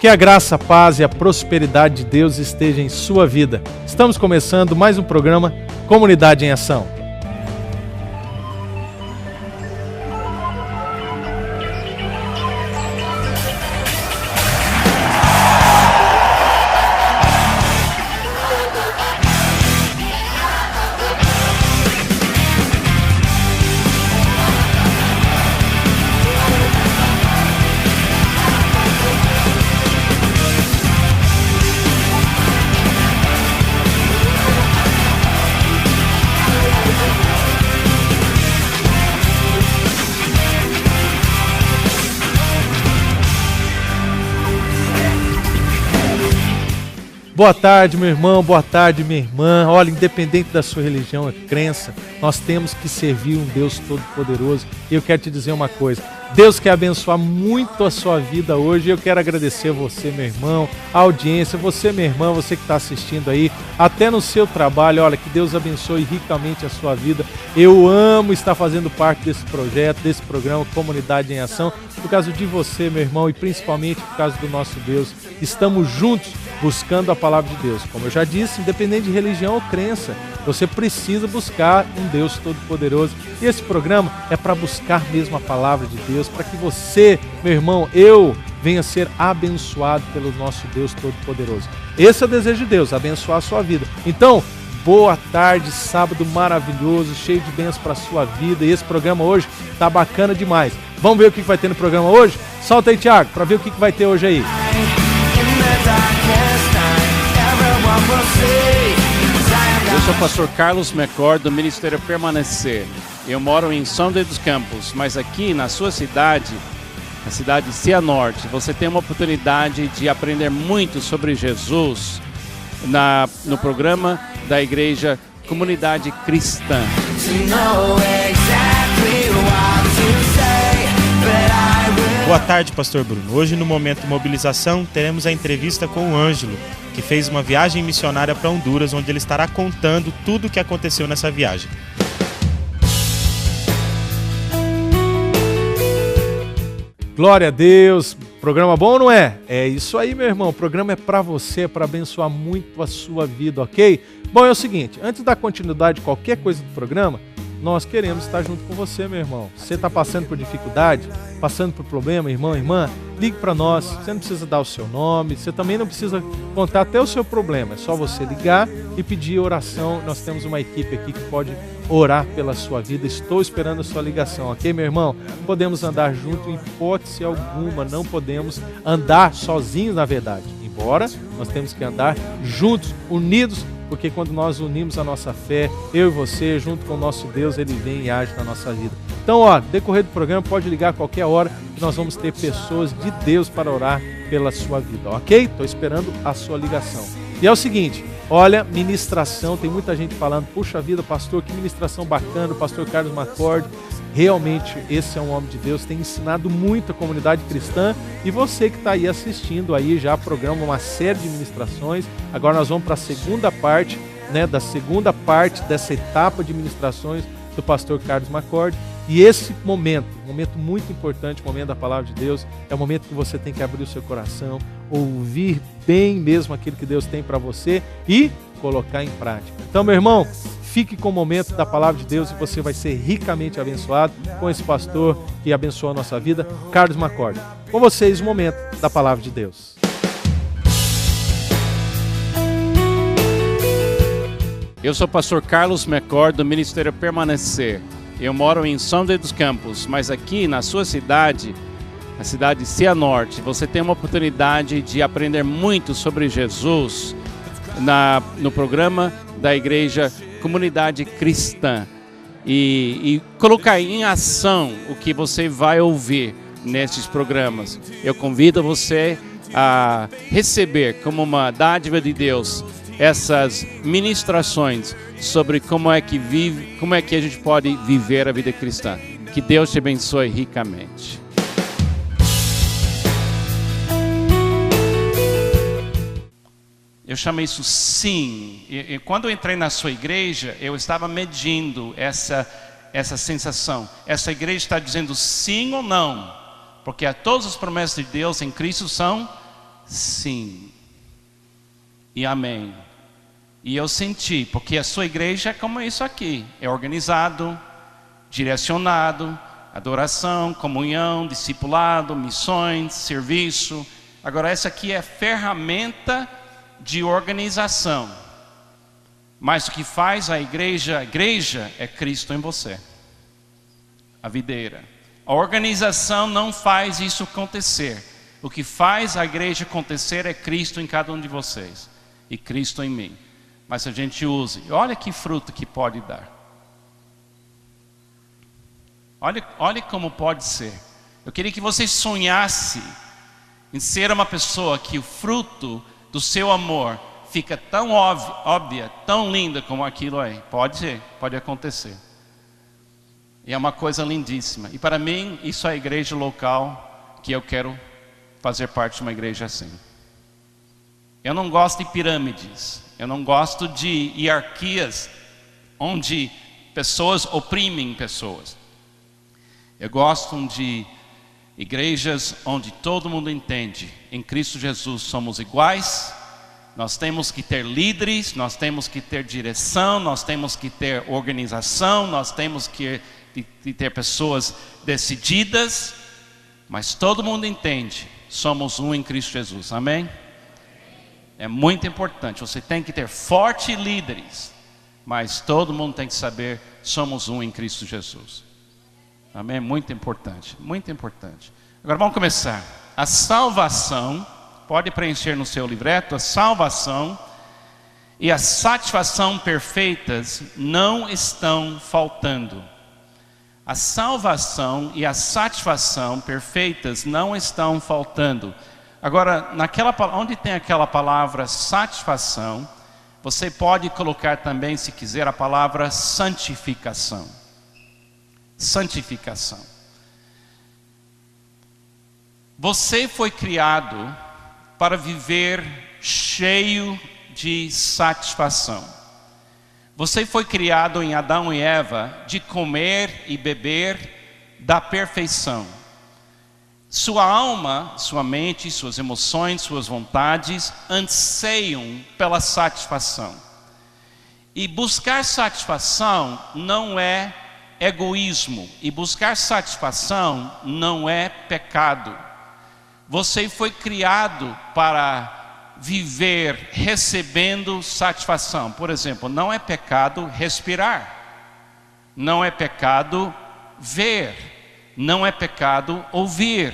Que a graça, a paz e a prosperidade de Deus esteja em sua vida. Estamos começando mais um programa Comunidade em Ação. Boa tarde, meu irmão, boa tarde, minha irmã. Olha, independente da sua religião, crença, nós temos que servir um Deus Todo-Poderoso. E eu quero te dizer uma coisa, Deus quer abençoar muito a sua vida hoje. E eu quero agradecer a você, meu irmão, a audiência, você, minha irmã, você que está assistindo aí, até no seu trabalho. Olha, que Deus abençoe ricamente a sua vida. Eu amo estar fazendo parte desse projeto, desse programa Comunidade em Ação, por causa de você, meu irmão, e principalmente por causa do nosso Deus. Estamos juntos buscando a palavra de Deus. Como eu já disse, independente de religião ou crença, você precisa buscar um Deus Todo-Poderoso. E esse programa é para buscar mesmo a palavra de Deus, para que você, meu irmão, eu venha ser abençoado pelo nosso Deus Todo-Poderoso. Esse é o desejo de Deus, abençoar a sua vida. Então, boa tarde, sábado maravilhoso, cheio de bênçãos para a sua vida. E esse programa hoje tá bacana demais. Vamos ver o que vai ter no programa hoje? Solta aí, Thiago, para ver o que vai ter hoje aí. Eu sou o pastor Carlos McCord, do Ministério Permanecer. Eu moro em São José dos Campos, mas aqui na sua cidade, na cidade de Cianorte, você tem uma oportunidade de aprender muito sobre Jesus no programa da Igreja Comunidade Cristã. Boa tarde, pastor Bruno. Hoje, no Momento Mobilização, teremos a entrevista com o Ângelo, que fez uma viagem missionária para Honduras, onde ele estará contando tudo o que aconteceu nessa viagem. Glória a Deus. Programa bom ou não é? É isso aí, meu irmão. O programa é para você, para abençoar muito a sua vida, ok? Bom, é o seguinte, antes da continuidade de qualquer coisa do programa, nós queremos estar junto com você, meu irmão. Você está passando por dificuldade, passando por problema, irmão, irmã, ligue para nós. Você não precisa dar o seu nome, você também não precisa contar até o seu problema. É só você ligar e pedir oração. Nós temos uma equipe aqui que pode orar pela sua vida. Estou esperando a sua ligação, ok, meu irmão? Não podemos andar juntos em hipótese alguma, não podemos andar sozinhos, na verdade. Embora nós temos que andar juntos, unidos, porque quando nós unimos a nossa fé, eu e você, junto com o nosso Deus, Ele vem e age na nossa vida. Então, decorrer do programa, pode ligar a qualquer hora, que nós vamos ter pessoas de Deus para orar pela sua vida, ok? Estou esperando a sua ligação. E é o seguinte, olha, ministração, tem muita gente falando, puxa vida, pastor, que ministração bacana, o pastor Carlos McCord. Realmente, esse é um homem de Deus, tem ensinado muito a comunidade cristã, e você que está aí assistindo aí já programa, uma série de ministrações. Agora nós vamos para a segunda parte, da segunda parte dessa etapa de ministrações do pastor Carlos McCord. E esse momento, um momento muito importante, o momento da palavra de Deus, é o momento que você tem que abrir o seu coração, ouvir bem mesmo aquilo que Deus tem para você e colocar em prática. Então, meu irmão, fique com o momento da palavra de Deus e você vai ser ricamente abençoado com esse pastor que abençoa a nossa vida, Carlos McCord. Com vocês, o momento da palavra de Deus. Eu sou o pastor Carlos McCord, do Ministério Permanecer. Eu moro em São José dos Campos, mas aqui na sua cidade, na cidade de Cianorte, você tem uma oportunidade de aprender muito sobre Jesus no programa da Igreja Comunidade Cristã e colocar em ação o que você vai ouvir nesses programas. Eu convido você a receber como uma dádiva de Deus essas ministrações sobre como é que a gente pode viver a vida cristã. Que Deus te abençoe ricamente. Eu chamo isso sim. E quando eu entrei na sua igreja, eu estava medindo essa sensação. Essa igreja está dizendo sim ou não? Porque todas as promessas de Deus em Cristo são sim e amém. E eu senti, porque a sua igreja é como isso aqui, é organizado, direcionado, adoração, comunhão, discipulado, missões, serviço. Agora essa aqui é ferramenta de organização. Mas o que faz a igreja é Cristo em você. A videira. A organização não faz isso acontecer. O que faz a igreja acontecer é Cristo em cada um de vocês. E Cristo em mim. Mas se a gente use, olha que fruto que pode dar. Olha como pode ser. Eu queria que você sonhasse em ser uma pessoa que o fruto do seu amor fica tão óbvia, tão linda como aquilo aí. Pode ser, pode acontecer. E é uma coisa lindíssima. E para mim, isso é a igreja local que eu quero fazer parte de uma igreja assim. Eu não gosto de pirâmides. Eu não gosto de hierarquias onde pessoas oprimem pessoas. Eu gosto de igrejas onde todo mundo entende. Em Cristo Jesus somos iguais. Nós temos que ter líderes, nós temos que ter direção, nós temos que ter organização, nós temos que ter pessoas decididas. Mas todo mundo entende. Somos um em Cristo Jesus. Amém? É muito importante, você tem que ter fortes líderes, mas todo mundo tem que saber, somos um em Cristo Jesus. Amém? Muito importante, muito importante. Agora vamos começar. A salvação, pode preencher no seu livreto, a salvação e a satisfação perfeitas não estão faltando. A salvação e a satisfação perfeitas não estão faltando. Agora, onde tem aquela palavra satisfação, você pode colocar também, se quiser, a palavra santificação. Santificação. Você foi criado para viver cheio de satisfação. Você foi criado em Adão e Eva de comer e beber da perfeição. Sua alma, sua mente, suas emoções, suas vontades anseiam pela satisfação. E buscar satisfação não é egoísmo. E buscar satisfação não é pecado. Você foi criado para viver recebendo satisfação. Por exemplo, não é pecado respirar. Não é pecado ver. Não é pecado ouvir,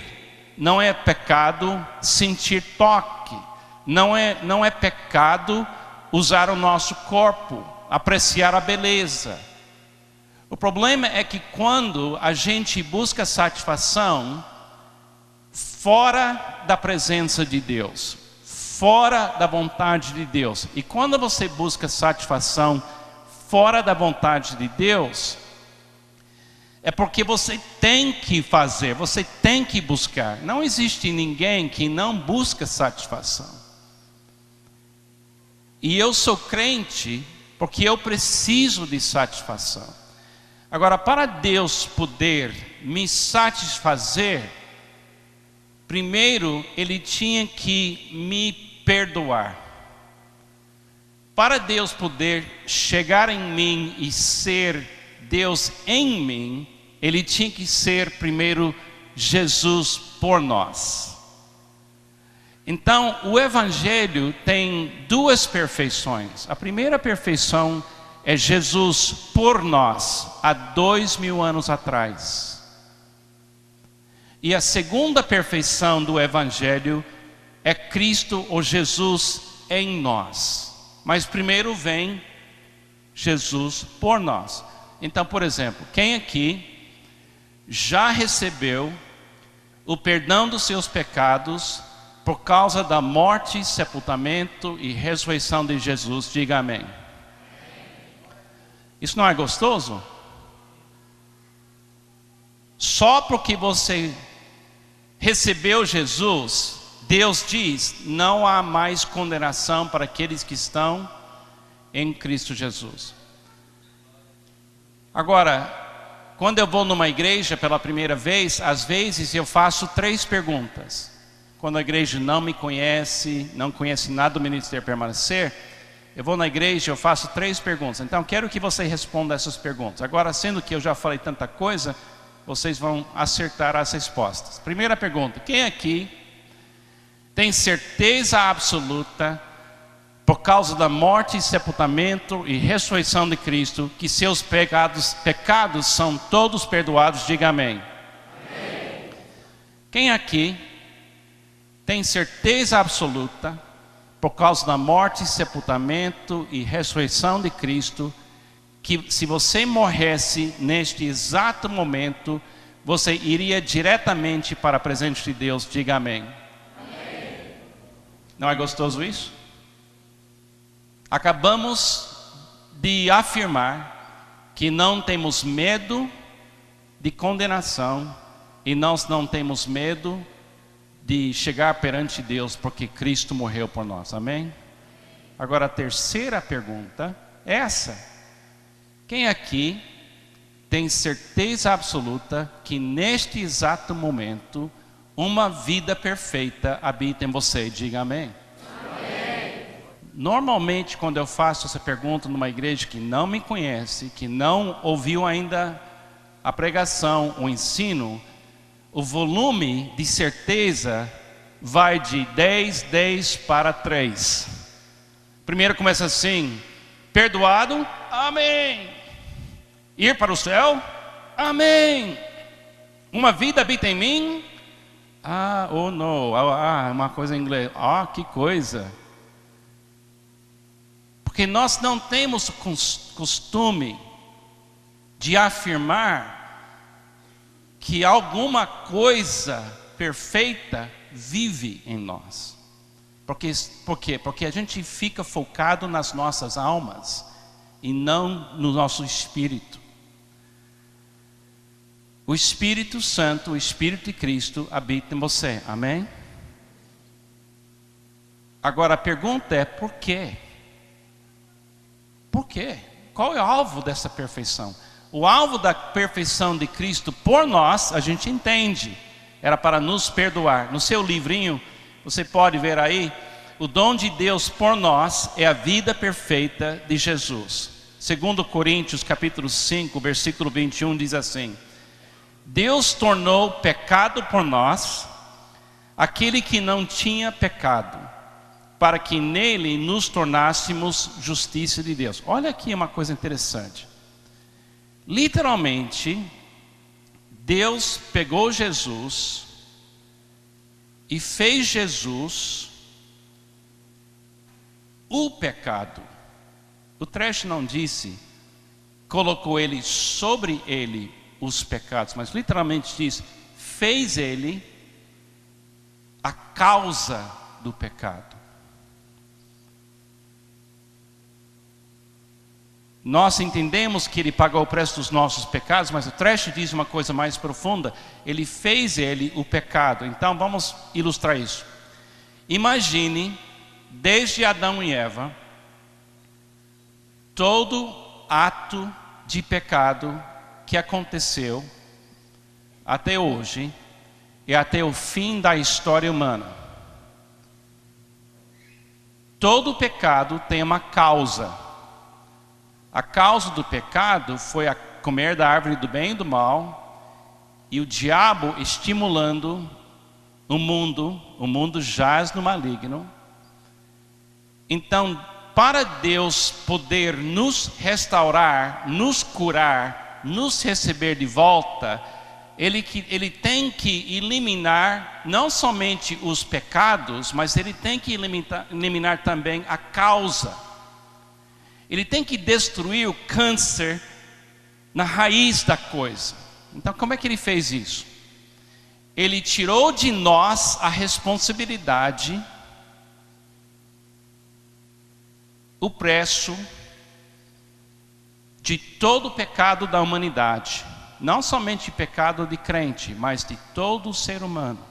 não é pecado sentir toque, não é pecado usar o nosso corpo, apreciar a beleza. O problema é que quando a gente busca satisfação fora da presença de Deus, fora da vontade de Deus, e quando você busca satisfação fora da vontade de Deus, é porque você tem que fazer, você tem que buscar. Não existe ninguém que não busca satisfação. E eu sou crente porque eu preciso de satisfação. Agora, para Deus poder me satisfazer, primeiro Ele tinha que me perdoar. Para Deus poder chegar em mim e ser Deus em mim, Ele tinha que ser primeiro Jesus por nós. Então o Evangelho tem duas perfeições. A primeira perfeição é Jesus por nós, há 2000 anos atrás. E a segunda perfeição do Evangelho é Cristo ou Jesus em nós. Mas primeiro vem Jesus por nós. Então, por exemplo, quem aqui já recebeu o perdão dos seus pecados por causa da morte, sepultamento e ressurreição de Jesus? Diga amém. Isso não é gostoso? Só porque você recebeu Jesus, Deus diz, não há mais condenação para aqueles que estão em Cristo Jesus. Agora, quando eu vou numa igreja pela primeira vez, às vezes eu faço 3 perguntas. quando a igreja não me conhece, não conhece nada do Ministério Permanecer, eu vou na igreja, eu faço 3 perguntas. Então, quero que você responda essas perguntas. Agora, sendo que eu já falei tanta coisa, vocês vão acertar as respostas. Primeira pergunta: quem aqui tem certeza absoluta, por causa da morte, sepultamento e ressurreição de Cristo, que seus pecados são todos perdoados? Diga amém. Amém. Quem aqui tem certeza absoluta, por causa da morte, sepultamento e ressurreição de Cristo, que se você morresse neste exato momento, você iria diretamente para a presença de Deus? Diga amém. Amém. Não é gostoso isso? Acabamos de afirmar que não temos medo de condenação e nós não temos medo de chegar perante Deus, porque Cristo morreu por nós. Amém? Agora a terceira pergunta é essa: quem aqui tem certeza absoluta que neste exato momento uma vida perfeita habita em você? Diga amém. Amém. Normalmente, quando eu faço essa pergunta numa igreja que não me conhece, que não ouviu ainda a pregação, o ensino, o volume de certeza vai de 10 para 3. Primeiro começa assim: perdoado, amém. Ir para o céu, amém. Uma vida habita em mim, oh não, uma coisa em inglês, que coisa. Porque nós não temos o costume de afirmar que alguma coisa perfeita vive em nós. Por quê? Porque a gente fica focado nas nossas almas e não no nosso espírito. O Espírito Santo, o Espírito de Cristo habita em você. Amém? Agora a pergunta é: por quê? Por quê? Qual é o alvo dessa perfeição? O alvo da perfeição de Cristo por nós, a gente entende, era para nos perdoar. No seu livrinho, você pode ver aí, o dom de Deus por nós é a vida perfeita de Jesus. 2 Coríntios capítulo 5, versículo 21 diz assim: Deus tornou pecado por nós aquele que não tinha pecado, para que nele nos tornássemos justiça de Deus. Olha aqui uma coisa interessante. Literalmente, Deus pegou Jesus e fez Jesus o pecado. O trecho não disse, colocou ele sobre ele os pecados, mas literalmente diz, fez ele a causa do pecado. Nós entendemos que ele pagou o preço dos nossos pecados, mas o trecho diz uma coisa mais profunda: ele fez ele o pecado. Então vamos ilustrar isso. Imagine, desde Adão e Eva, todo ato de pecado que aconteceu até hoje e até o fim da história humana. Todo pecado tem uma causa. A causa do pecado foi a comer da árvore do bem e do mal, e o diabo estimulando o mundo jaz no maligno. Então, para Deus poder nos restaurar, nos curar, nos receber de volta, Ele tem que eliminar não somente os pecados, mas Ele tem que eliminar também a causa. Ele tem que destruir o câncer na raiz da coisa. Então, como é que ele fez isso? Ele tirou de nós a responsabilidade, o preço de todo o pecado da humanidade. Não somente pecado de crente, mas de todo o ser humano.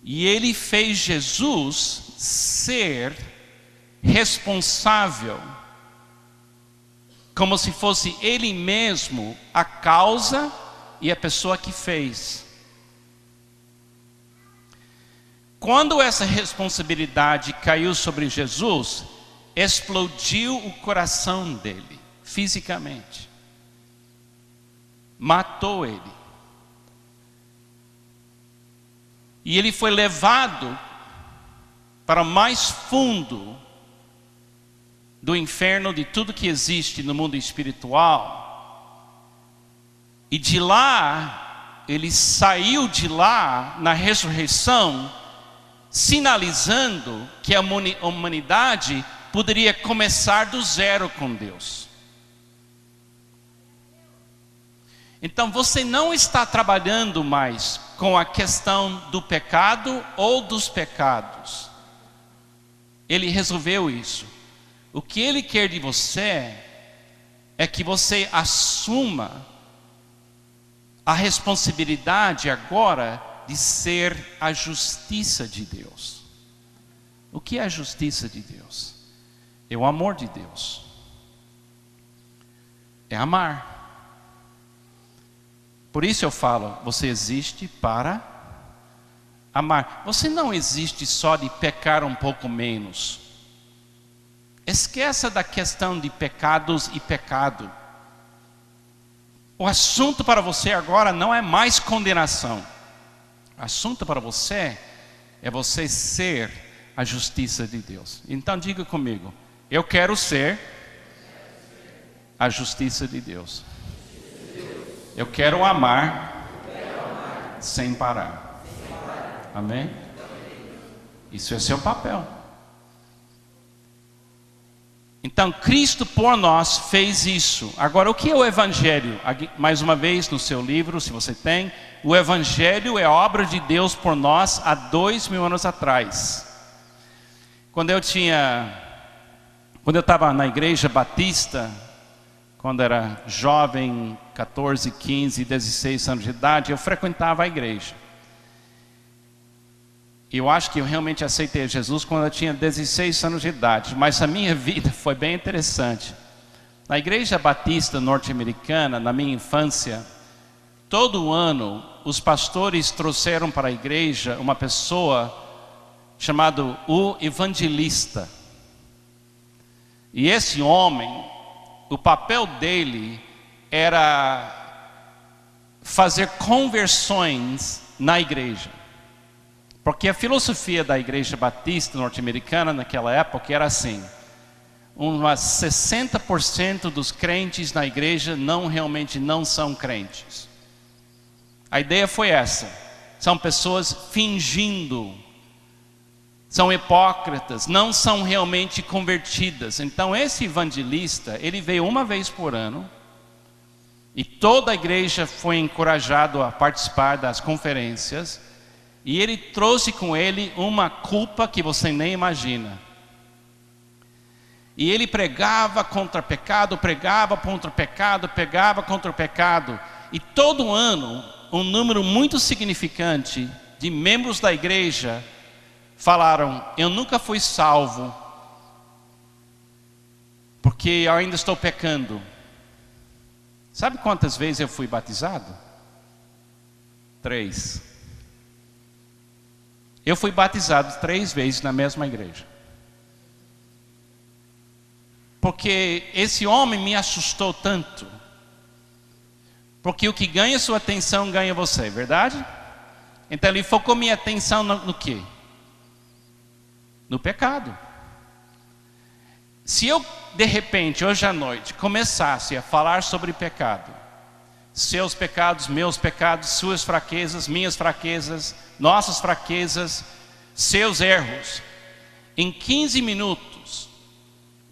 E ele fez Jesus ser responsável, como se fosse ele mesmo a causa e a pessoa que fez. Quando essa responsabilidade caiu sobre Jesus, explodiu o coração dele, fisicamente. Matou ele. E ele foi levado para o mais fundo do inferno, de tudo que existe no mundo espiritual. E de lá, ele saiu de lá na ressurreição, sinalizando que a humanidade poderia começar do zero com Deus. Então você não está trabalhando mais com a questão do pecado ou dos pecados. Ele resolveu isso. O que Ele quer de você é que você assuma a responsabilidade agora de ser a justiça de Deus. O que é a justiça de Deus? É o amor de Deus. É amar. Por isso eu falo, você existe para amar. Você não existe só de pecar um pouco menos. Esqueça da questão de pecados e pecado. O assunto para você agora não é mais condenação. O assunto para você é você ser a justiça de Deus. Então diga comigo, eu quero ser a justiça de Deus. Eu quero amar sem parar. Amém? Isso é seu papel. Então Cristo por nós fez isso. Agora o que é o Evangelho? Mais uma vez no seu livro, se você tem, o Evangelho é a obra de Deus por nós há 2000 anos atrás. Quando eu estava na igreja batista, quando era jovem, 14, 15, 16 anos de idade, eu frequentava a igreja. Eu acho que eu realmente aceitei Jesus quando eu tinha 16 anos de idade, mas a minha vida foi bem interessante. Na igreja batista norte-americana, na minha infância, todo ano os pastores trouxeram para a igreja uma pessoa chamada o evangelista. E esse homem, o papel dele era fazer conversões na igreja. Porque a filosofia da igreja batista norte-americana naquela época era assim: umas 60% dos crentes na igreja realmente não são crentes. A ideia foi essa: são pessoas fingindo, são hipócritas, não são realmente convertidas. Então esse evangelista, ele veio uma vez por ano, e toda a igreja foi encorajado a participar das conferências, e ele trouxe com ele uma culpa que você nem imagina. E ele pregava contra pecado, pregava contra pecado, pregava contra o pecado. E todo ano, um número muito significante de membros da igreja falaram: eu nunca fui salvo, porque eu ainda estou pecando. Sabe quantas vezes eu fui batizado? 3. Eu fui batizado 3 vezes na mesma igreja. Porque esse homem me assustou tanto. Porque o que ganha sua atenção ganha você, verdade? Então ele focou minha atenção no quê? No pecado. Se eu, de repente, hoje à noite, começasse a falar sobre pecado, seus pecados, meus pecados, suas fraquezas, minhas fraquezas, nossas fraquezas, seus erros, em 15 minutos,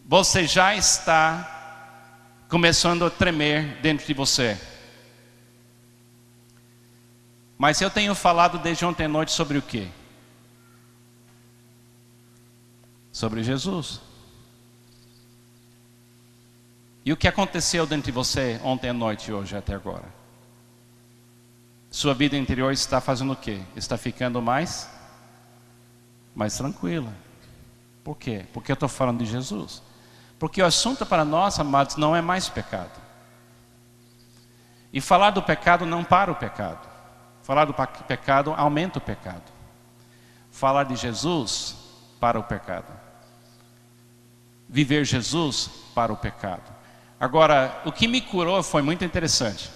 você já está começando a tremer dentro de você. Mas eu tenho falado desde ontem à noite sobre o quê? Sobre Jesus. E o que aconteceu dentro de você ontem à noite e hoje até agora? Sua vida interior está fazendo o quê? Está ficando mais tranquila. Por quê? Porque eu estou falando de Jesus. Porque o assunto para nós, amados, não é mais pecado. E falar do pecado não para o pecado. Falar do pecado aumenta o pecado. falar de Jesus para o pecado. Viver Jesus para o pecado. Agora, o que me curou foi muito interessante.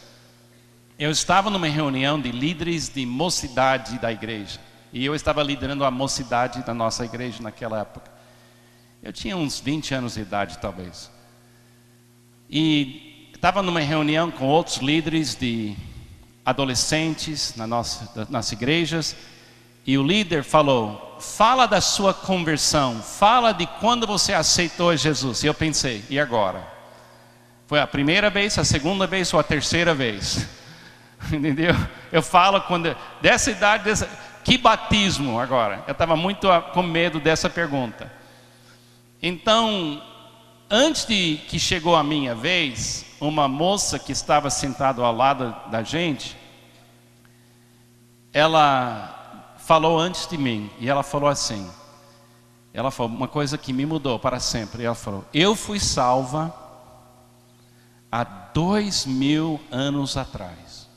Eu estava numa reunião de líderes de mocidade da igreja. E eu estava liderando a mocidade da nossa igreja naquela época. Eu tinha uns 20 anos de idade, talvez. E estava numa reunião com outros líderes de adolescentes nas nossas igrejas. E o líder falou, fala da sua conversão, fala de quando você aceitou Jesus. E eu pensei, e agora? Foi a primeira vez, a segunda vez ou a terceira vez? Entendeu? Eu falo quando, dessa idade, que batismo agora? Eu estava muito com medo dessa pergunta. Então, antes de que chegou a minha vez, uma moça que estava sentada ao lado da gente, ela falou antes de mim, e ela falou assim, ela falou uma coisa que me mudou para sempre. Ela falou, eu fui salva há 2000 anos atrás.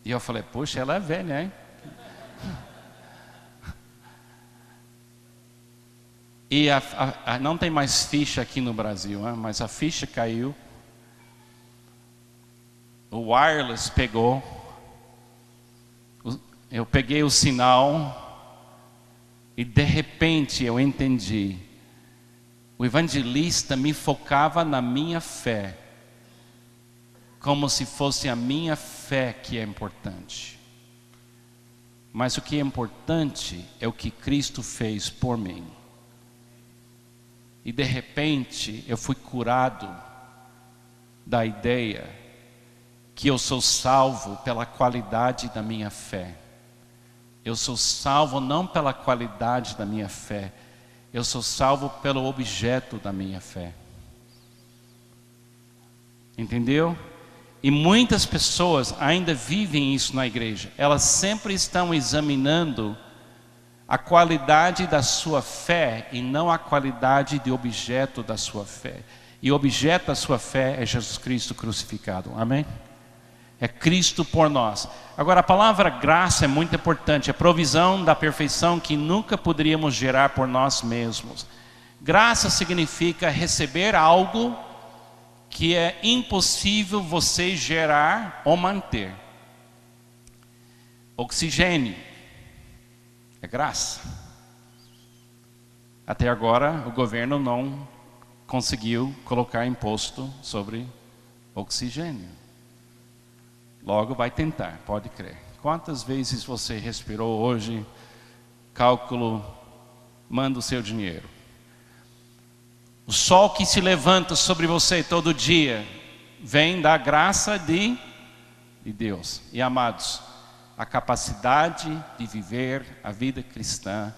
E eu falei, poxa, ela é velha, hein? E não tem mais ficha aqui no Brasil, hein? Mas a ficha caiu. O wireless pegou. Eu peguei o sinal. E de repente eu entendi. O evangelista me focava na minha fé. Como se fosse a minha fé que é importante. Mas o que é importante é o que Cristo fez por mim. E de repente eu fui curado da ideia que eu sou salvo pela qualidade da minha fé. Eu sou salvo não pela qualidade da minha fé. Eu sou salvo pelo objeto da minha fé. Entendeu? E muitas pessoas ainda vivem isso na igreja. Elas sempre estão examinando a qualidade da sua fé e não a qualidade de objeto da sua fé. E o objeto da sua fé é Jesus Cristo crucificado. Amém? É Cristo por nós. Agora a palavra graça é muito importante. A provisão da perfeição que nunca poderíamos gerar por nós mesmos. Graça significa receber algo que é impossível você gerar ou manter. Oxigênio é graça. Até agora o governo não conseguiu colocar imposto sobre oxigênio. Logo vai tentar, pode crer. Quantas vezes você respirou hoje? Cálculo, manda o seu dinheiro. O sol que se levanta sobre você todo dia vem da graça de Deus. E amados, a capacidade de viver a vida cristã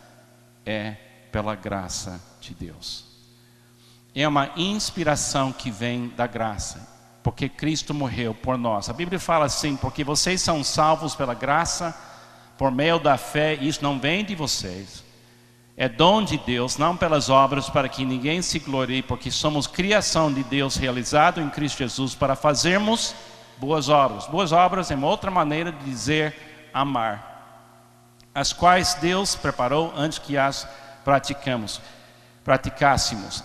é pela graça de Deus. É uma inspiração que vem da graça, porque Cristo morreu por nós. A Bíblia fala assim, porque vocês são salvos pela graça, por meio da fé, isso não vem de vocês. É dom de Deus, não pelas obras, para que ninguém se glorie, porque somos criação de Deus realizado em Cristo Jesus para fazermos boas obras. Boas obras é uma outra maneira de dizer amar, as quais Deus preparou antes que as praticássemos.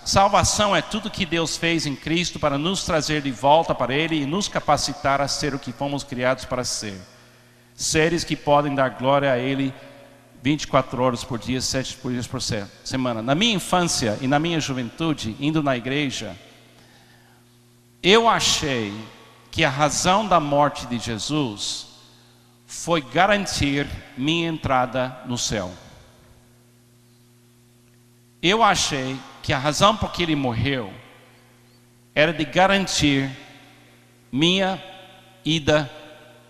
Salvação é tudo que Deus fez em Cristo para nos trazer de volta para Ele e nos capacitar a ser o que fomos criados para ser. Seres que podem dar glória a Ele 24 horas por dia, 7 dias por semana. Na minha infância e na minha juventude, indo na igreja, eu achei que a razão da morte de Jesus foi garantir minha entrada no céu. Eu achei que a razão por que Ele morreu era de garantir minha ida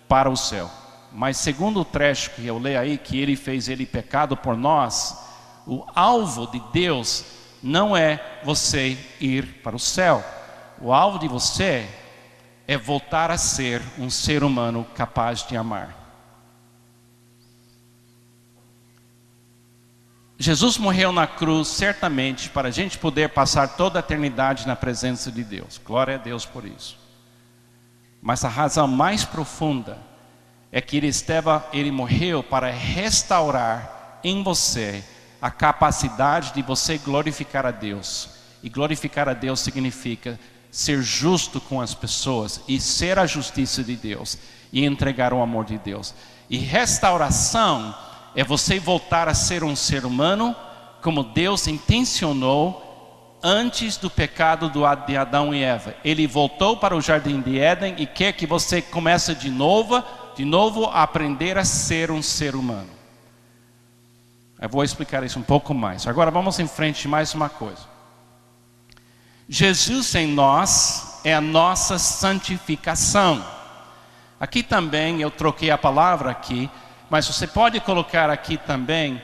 para o céu. Mas segundo o trecho que eu leio aí, que Ele fez Ele pecado por nós, o alvo de Deus não é você ir para o céu. O alvo de você é voltar a ser um ser humano capaz de amar. Jesus morreu na cruz certamente para a gente poder passar toda a eternidade na presença de Deus. Glória a Deus por isso. Mas a razão mais profunda é que Ele morreu para restaurar em você a capacidade de você glorificar a Deus. E glorificar a Deus significa ser justo com as pessoas e ser a justiça de Deus e entregar o amor de Deus. E restauração é você voltar a ser um ser humano como Deus intencionou antes do pecado de Adão e Eva. Ele voltou para o jardim de Éden e quer que você comece de novo a aprender a ser um ser humano. Eu vou explicar isso um pouco mais. Agora vamos em frente mais uma coisa. Jesus em nós é a nossa santificação. Aqui também eu troquei a palavra aqui, mas você pode colocar aqui também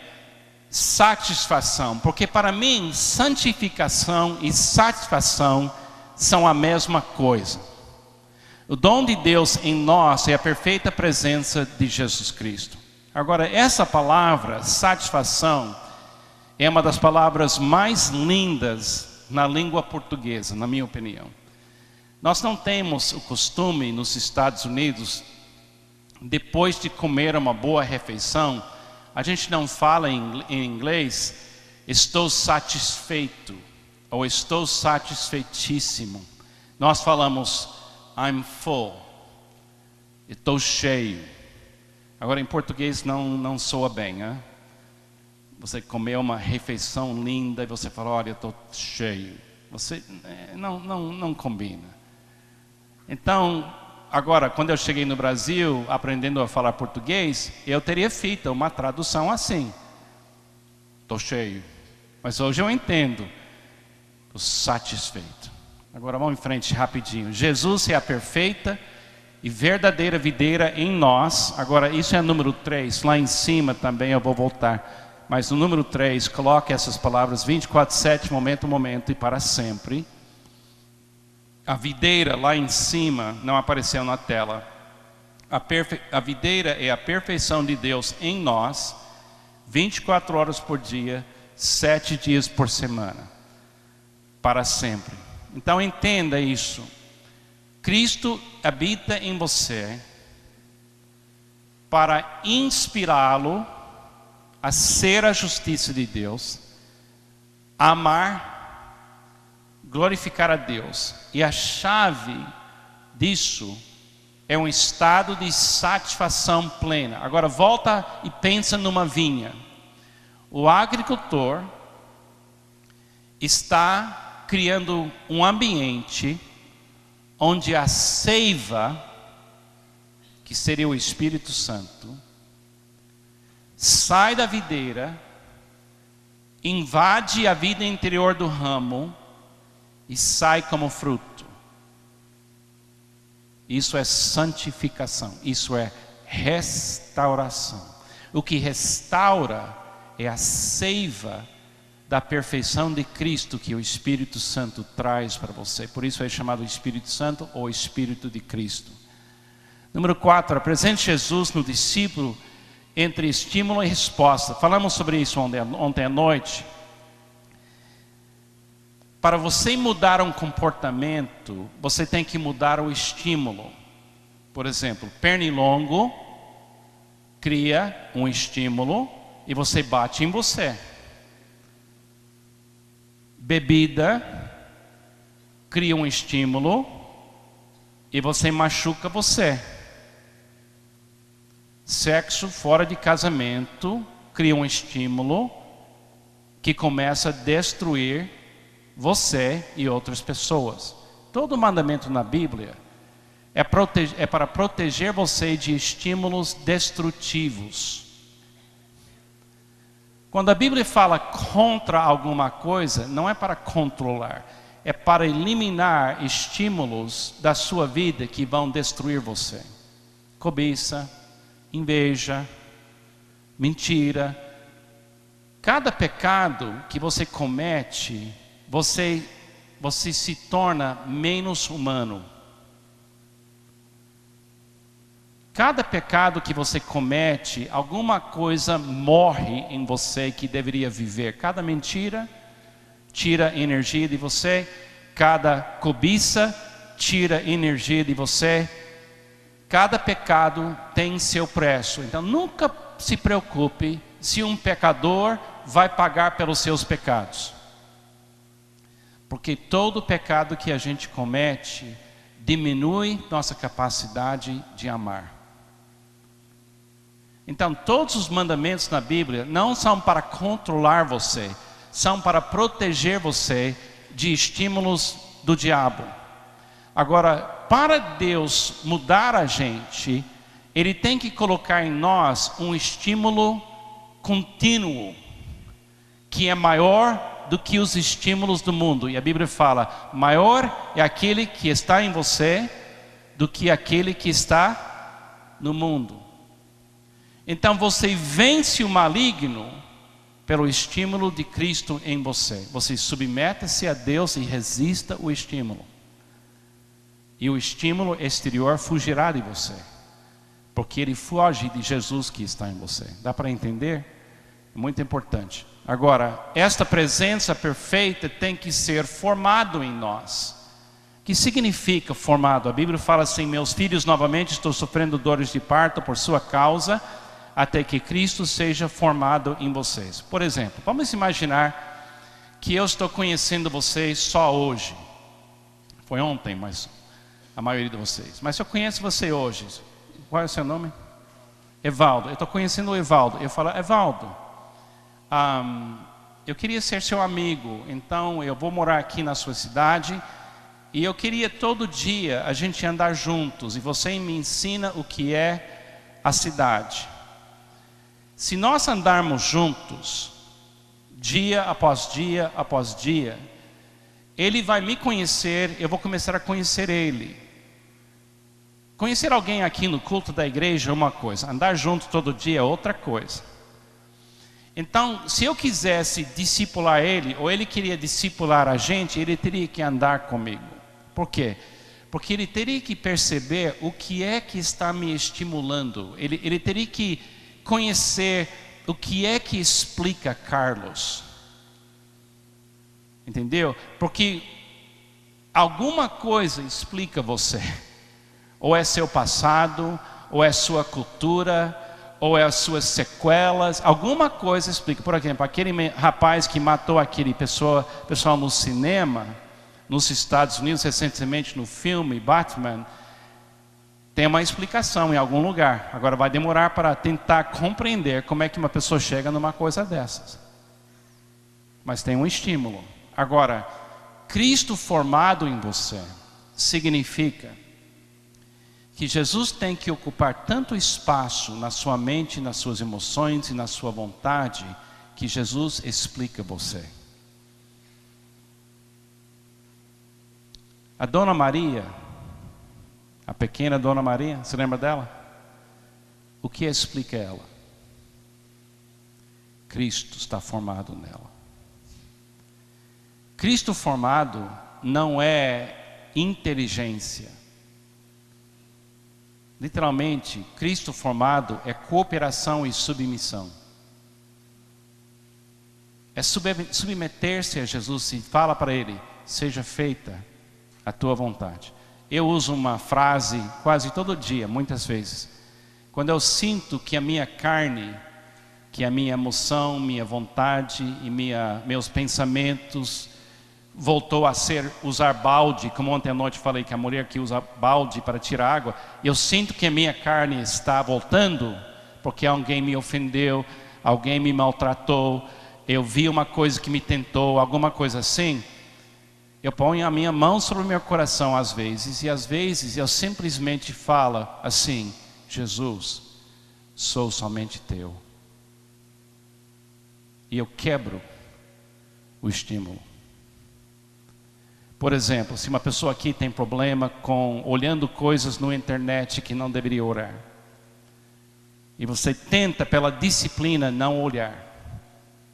satisfação, porque para mim santificação e satisfação são a mesma coisa. O dom de Deus em nós é a perfeita presença de Jesus Cristo. Agora, essa palavra, satisfação, é uma das palavras mais lindas na língua portuguesa, na minha opinião. Nós não temos o costume nos Estados Unidos, depois de comer uma boa refeição, a gente não fala em inglês, estou satisfeito, ou estou satisfeitíssimo. Nós falamos, I'm full, estou cheio. Agora em português não soa bem, né? Você comeu uma refeição linda e você fala, olha, eu estou cheio. Você não combina. Então, agora, quando eu cheguei no Brasil, aprendendo a falar português, eu teria feito uma tradução assim. Estou cheio. Mas hoje eu entendo. Estou satisfeito. Agora vamos em frente rapidinho. Jesus é a perfeita e verdadeira videira em nós. Agora isso é número 3, lá em cima também eu vou voltar. Mas no número 3, coloque essas palavras 24/7, momento e para sempre. A videira lá em cima não apareceu na tela. A videira é a perfeição de Deus em nós, 24 horas por dia, 7 dias por semana, para sempre. Então entenda isso. Cristo habita em você para inspirá-lo a ser a justiça de Deus, amar, glorificar a Deus. E a chave disso é um estado de satisfação plena. Agora volta e pensa numa vinha. O agricultor está criando um ambiente onde a seiva, que seria o Espírito Santo, sai da videira, invade a vida interior do ramo e sai como fruto. Isso é santificação, isso é restauração. O que restaura é a seiva da perfeição de Cristo que o Espírito Santo traz para você. Por isso é chamado Espírito Santo ou Espírito de Cristo. Número 4, apresente Jesus no discípulo entre estímulo e resposta. Falamos sobre isso ontem à noite. Para você mudar um comportamento, você tem que mudar o estímulo. Por exemplo, pernilongo cria um estímulo e você bate em você. Bebida cria um estímulo e você machuca você. Sexo fora de casamento cria um estímulo que começa a destruir você e outras pessoas. Todo mandamento na Bíblia é para proteger você de estímulos destrutivos. Quando a Bíblia fala contra alguma coisa, não é para controlar, é para eliminar estímulos da sua vida que vão destruir você. Cobiça, inveja, mentira. Cada pecado que você comete, você se torna menos humano. Cada pecado que você comete, alguma coisa morre em você que deveria viver. Cada mentira tira energia de você. Cada cobiça tira energia de você. Cada pecado tem seu preço. Então nunca se preocupe se um pecador vai pagar pelos seus pecados. Porque todo pecado que a gente comete diminui nossa capacidade de amar. Então, todos os mandamentos na Bíblia não são para controlar você, são para proteger você de estímulos do diabo. Agora, para Deus mudar a gente, Ele tem que colocar em nós um estímulo contínuo, que é maior do que os estímulos do mundo. E a Bíblia fala, maior é aquele que está em você do que aquele que está no mundo. Então você vence o maligno pelo estímulo de Cristo em você. Você submete-se a Deus e resista o estímulo. E o estímulo exterior fugirá de você, porque ele foge de Jesus que está em você. Dá para entender? É muito importante. Agora, esta presença perfeita tem que ser formado em nós. O que significa formado? A Bíblia fala assim, meus filhos, novamente estou sofrendo dores de parto por sua causa, até que Cristo seja formado em vocês. Por exemplo, vamos imaginar que eu estou conhecendo vocês só hoje. Foi ontem, mas a maioria de vocês. Mas se eu conheço você hoje, qual é o seu nome? Evaldo. Eu estou conhecendo o Evaldo. Eu falo, Evaldo, eu queria ser seu amigo, então eu vou morar aqui na sua cidade e eu queria todo dia a gente andar juntos e você me ensina o que é a cidade. Se nós andarmos juntos, dia após dia após dia, ele vai me conhecer, eu vou começar a conhecer ele. Conhecer alguém aqui no culto da igreja é uma coisa, andar junto todo dia é outra coisa. Então, se eu quisesse discipular ele, ou ele queria discipular a gente, ele teria que andar comigo. Por quê? Porque ele teria que perceber o que é que está me estimulando. Ele teria que conhecer o que é que explica Carlos. Entendeu? Porque alguma coisa explica você. Ou é seu passado, ou é sua cultura, ou é as suas sequelas. Alguma coisa explica. Por exemplo, aquele rapaz que matou aquele pessoal no cinema, nos Estados Unidos, recentemente no filme Batman, tem uma explicação em algum lugar. Agora vai demorar para tentar compreender como é que uma pessoa chega numa coisa dessas. Mas tem um estímulo. Agora, Cristo formado em você significa que Jesus tem que ocupar tanto espaço na sua mente, nas suas emoções e na sua vontade, que Jesus explica você. A Dona Maria, a pequena Dona Maria, você lembra dela? O que explica ela? Cristo está formado nela. Cristo formado não é inteligência. Literalmente, Cristo formado é cooperação e submissão. É submeter-se a Jesus e fala para Ele, seja feita a tua vontade. Eu uso uma frase quase todo dia, muitas vezes. Quando eu sinto que a minha carne, que a minha emoção, minha vontade e meus pensamentos voltou a usar balde, como ontem à noite falei que a mulher que usa balde para tirar água, eu sinto que a minha carne está voltando, porque alguém me ofendeu, alguém me maltratou, eu vi uma coisa que me tentou, alguma coisa assim, eu ponho a minha mão sobre o meu coração às vezes, e às vezes eu simplesmente falo assim, Jesus, sou somente teu. E eu quebro o estímulo. Por exemplo, se uma pessoa aqui tem problema com olhando coisas na internet que não deveria orar, e você tenta pela disciplina não olhar,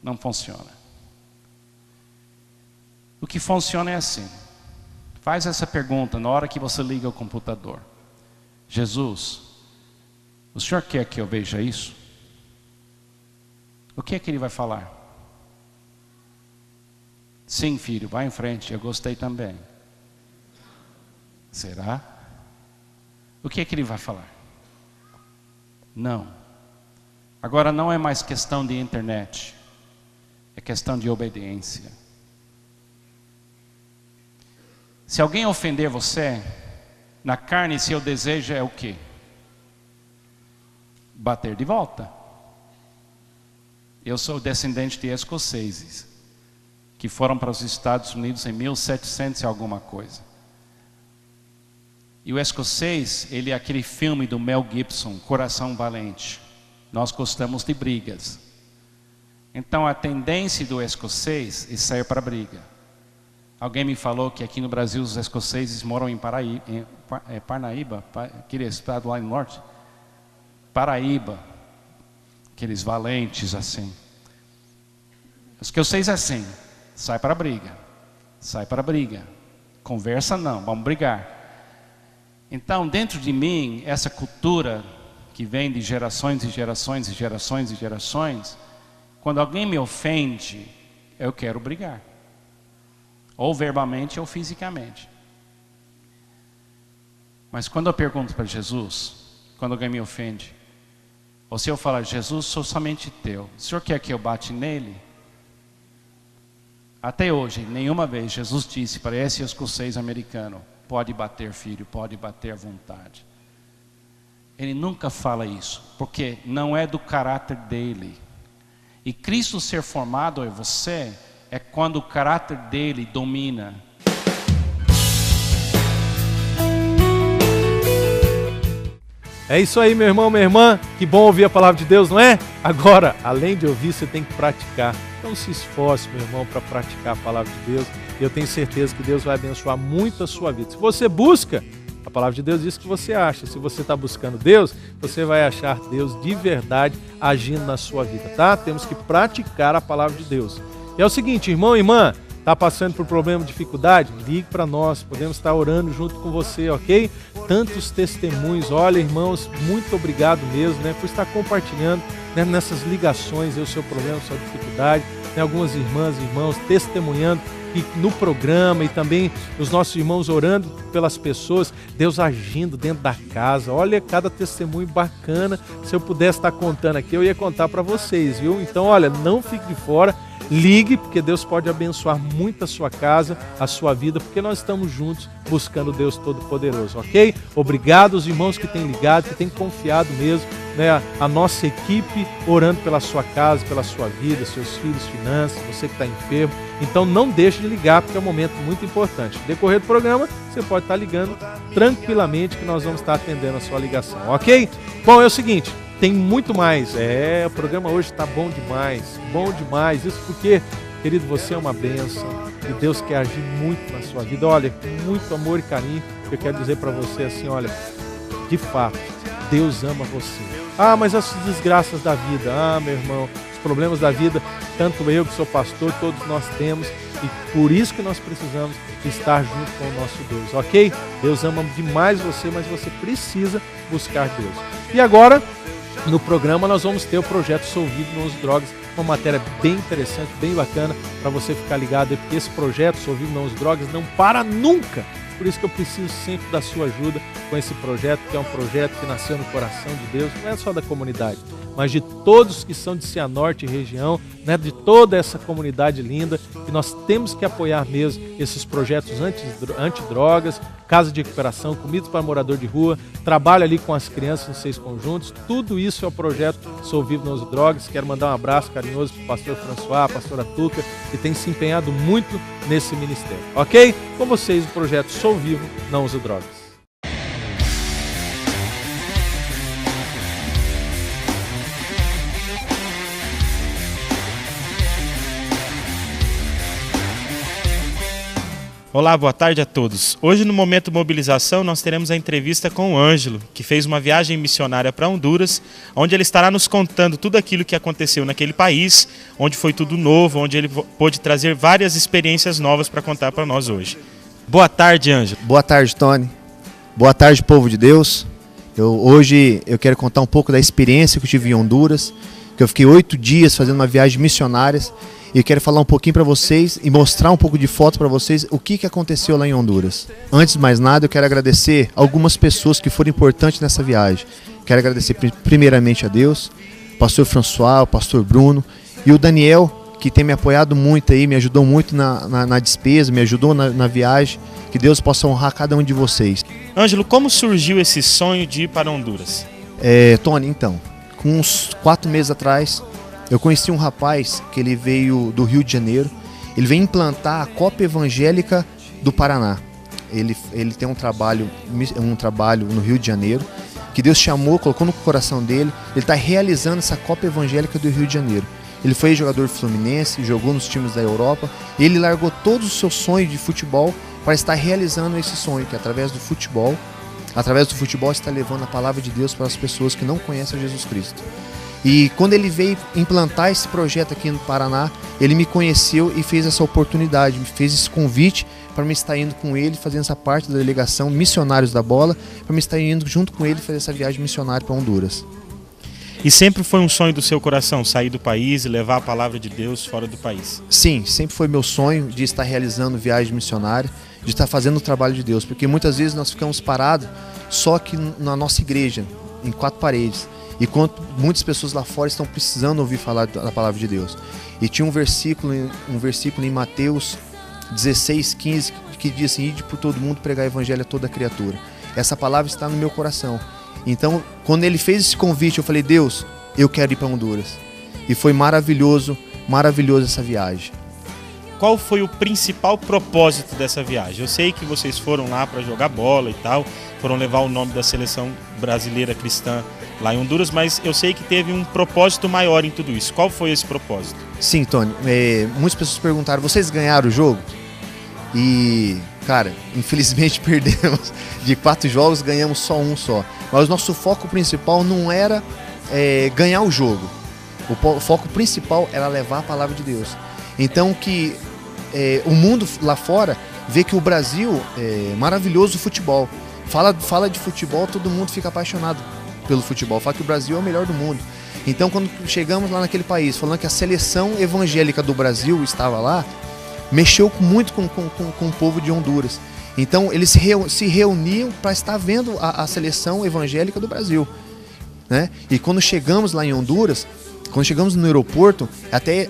não funciona. O que funciona é assim, faz essa pergunta na hora que você liga o computador. Jesus, o Senhor quer que eu veja isso? O que é que Ele vai falar? Sim, filho, vai em frente, eu gostei também. Será? O que é que Ele vai falar? Não. Agora não é mais questão de internet, é questão de obediência. Se alguém ofender você, na carne seu desejo é o quê? Bater de volta. Eu sou descendente de escoceses, que foram para os Estados Unidos em 1700 e alguma coisa. E o escocês, ele é aquele filme do Mel Gibson, Coração Valente. Nós gostamos de brigas. Então a tendência do escocês é sair para briga. Alguém me falou que aqui no Brasil os escoceses moram em Parnaíba, aquele estado lá no norte. Paraíba, aqueles valentes assim. Os escoceses assim, sai para a briga, sai para a briga. Conversa não, vamos brigar. Então dentro de mim, essa cultura que vem de gerações e gerações e gerações e gerações, quando alguém me ofende, eu quero brigar. Ou verbalmente ou fisicamente. Mas quando eu pergunto para Jesus, quando alguém me ofende, ou se eu falar, Jesus, sou somente teu, o Senhor quer que eu bate nele? Até hoje, nenhuma vez Jesus disse para esse escocês americano, pode bater filho, pode bater à vontade. Ele nunca fala isso, porque não é do caráter dele. E Cristo ser formado em você é quando o caráter dele domina. É isso aí, meu irmão, minha irmã. Que bom ouvir a palavra de Deus, não é? Agora, além de ouvir, você tem que praticar. Então se esforce, meu irmão, para praticar a palavra de Deus. E eu tenho certeza que Deus vai abençoar muito a sua vida. Se você busca, a palavra de Deus diz que você acha. Se você está buscando Deus, você vai achar Deus de verdade agindo na sua vida, tá? Temos que praticar a palavra de Deus. E é o seguinte, irmão e irmã, está passando por problema, dificuldade? Ligue para nós, podemos estar orando junto com você, ok? Tantos testemunhos, olha irmãos, muito obrigado mesmo, né, por estar compartilhando, né, nessas ligações, o seu problema, a sua dificuldade, né, algumas irmãs e irmãos testemunhando e no programa e também os nossos irmãos orando pelas pessoas, Deus agindo dentro da casa. Olha cada testemunho bacana, se eu pudesse estar contando aqui, eu ia contar para vocês, viu? Então, olha, não fique de fora. Ligue, porque Deus pode abençoar muito a sua casa, a sua vida, porque nós estamos juntos buscando Deus Todo-Poderoso, ok? Obrigado aos irmãos que têm ligado, que têm confiado mesmo, né? A nossa equipe orando pela sua casa, pela sua vida, seus filhos, finanças, você que está enfermo. Então não deixe de ligar, porque é um momento muito importante. No decorrer do programa, você pode estar ligando tranquilamente, que nós vamos estar atendendo a sua ligação, ok? Bom, é o seguinte... Tem muito mais. O programa hoje está bom demais. Isso porque, querido, você é uma bênção e Deus quer agir muito na sua vida. Olha, com muito amor e carinho, eu quero dizer para você assim, olha, de fato, Deus ama você. Ah, mas as desgraças da vida, meu irmão, os problemas da vida, tanto eu que sou pastor, todos nós temos, e por isso que nós precisamos estar junto com o nosso Deus, ok? Deus ama demais você, mas você precisa buscar Deus. E agora... No programa nós vamos ter o projeto Sou Vivo, Não Use Drogas, uma matéria bem interessante, bem bacana, para você ficar ligado, porque esse projeto Sou Vivo, Não Use Drogas não para nunca. Por isso que eu preciso sempre da sua ajuda com esse projeto, que é um projeto que nasceu no coração de Deus, não é só da comunidade, mas de todos que são de Cianorte e região, né, de toda essa comunidade linda, e nós temos que apoiar mesmo esses projetos antidrogas, casa de recuperação, comida para morador de rua, trabalho ali com as crianças nos 6 conjuntos, tudo isso é o projeto Sou Vivo, Não Use Drogas. Quero mandar um abraço carinhoso para o pastor François, a pastora Tuca, que tem se empenhado muito nesse ministério, ok? Com vocês o projeto Sou Vivo, Não Use Drogas. Olá, boa tarde a todos. Hoje no Momento Mobilização nós teremos a entrevista com o Ângelo, que fez uma viagem missionária para Honduras, onde ele estará nos contando tudo aquilo que aconteceu naquele país, onde foi tudo novo, onde ele pôde trazer várias experiências novas para contar para nós hoje. Boa tarde, Ângelo. Boa tarde, Tony. Boa tarde, povo de Deus. Hoje eu quero contar um pouco da experiência que eu tive em Honduras, que eu fiquei 8 dias fazendo uma viagem missionária. E eu quero falar um pouquinho para vocês e mostrar um pouco de foto para vocês o que aconteceu lá em Honduras. Antes de mais nada, eu quero agradecer algumas pessoas que foram importantes nessa viagem. Quero agradecer primeiramente a Deus, o pastor François, o pastor Bruno e o Daniel, que tem me apoiado muito aí, me ajudou muito na despesa, me ajudou na viagem. Que Deus possa honrar cada um de vocês. Ângelo, como surgiu esse sonho de ir para Honduras? Tony, então, com uns 4 meses atrás, eu conheci um rapaz que ele veio do Rio de Janeiro. Ele veio implantar a Copa Evangélica do Paraná. Ele tem um trabalho no Rio de Janeiro, que Deus chamou, colocou no coração dele. Ele está realizando essa Copa Evangélica do Rio de Janeiro. Ele foi jogador fluminense, jogou nos times da Europa. Ele largou todos os seus sonhos de futebol para estar realizando esse sonho, que através do futebol está levando a palavra de Deus para as pessoas que não conhecem Jesus Cristo. E quando ele veio implantar esse projeto aqui no Paraná, ele me conheceu e fez essa oportunidade, me fez esse convite para me estar indo com ele, fazendo essa parte da delegação Missionários da Bola, para me estar indo junto com ele fazer essa viagem missionária para Honduras. E sempre foi um sonho do seu coração, sair do país e levar a palavra de Deus fora do país? Sim, sempre foi meu sonho de estar realizando viagem missionária, de estar fazendo o trabalho de Deus, porque muitas vezes nós ficamos parados só que na nossa igreja, em 4 paredes, enquanto muitas pessoas lá fora estão precisando ouvir falar da palavra de Deus. E tinha um versículo em Mateus 16:15 que diz assim: ide por todo mundo pregar o evangelho a toda criatura. Essa palavra está no meu coração. Então, quando ele fez esse convite, eu falei: Deus, eu quero ir para Honduras. E foi maravilhoso essa viagem. Qual foi o principal propósito dessa viagem? Eu sei que vocês foram lá para jogar bola e tal, foram levar o nome da seleção brasileira cristã lá em Honduras, mas eu sei que teve um propósito maior em tudo isso. Qual foi esse propósito? Sim, Tony. Muitas pessoas perguntaram: vocês ganharam o jogo? E, cara, infelizmente perdemos. De 4 jogos, ganhamos só um só. Mas o nosso foco principal não era ganhar o jogo. O foco principal era levar a palavra de Deus. Então o mundo lá fora vê que o Brasil é maravilhoso o futebol. Fala de futebol, todo mundo fica apaixonado pelo futebol. Fala que o Brasil é o melhor do mundo. Então, quando chegamos lá naquele país, falando que a seleção evangélica do Brasil estava lá, mexeu muito com o povo de Honduras. Então, eles se reuniam para estar vendo a seleção evangélica do Brasil, né? E quando chegamos lá em Honduras, quando chegamos no aeroporto, até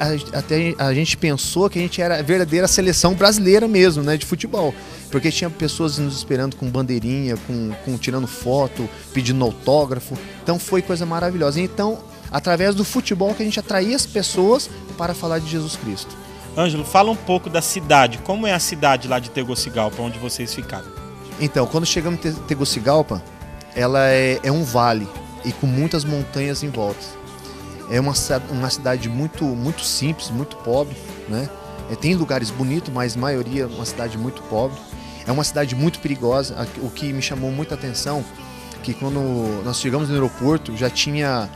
a gente pensou que a gente era a verdadeira seleção brasileira mesmo, né, de futebol. Porque tinha pessoas nos esperando com bandeirinha, tirando foto, pedindo autógrafo. Então foi coisa maravilhosa. Então, através do futebol que a gente atraía as pessoas para falar de Jesus Cristo. Ângelo, fala um pouco da cidade. Como é a cidade lá de Tegucigalpa, onde vocês ficaram? Então, quando chegamos em Tegucigalpa, ela é um vale e com muitas montanhas em volta. É uma cidade muito, muito simples, muito pobre, né? Tem lugares bonitos, mas a maioria é uma cidade muito pobre. É uma cidade muito perigosa. O que me chamou muita atenção, que quando nós chegamos no aeroporto, já tinha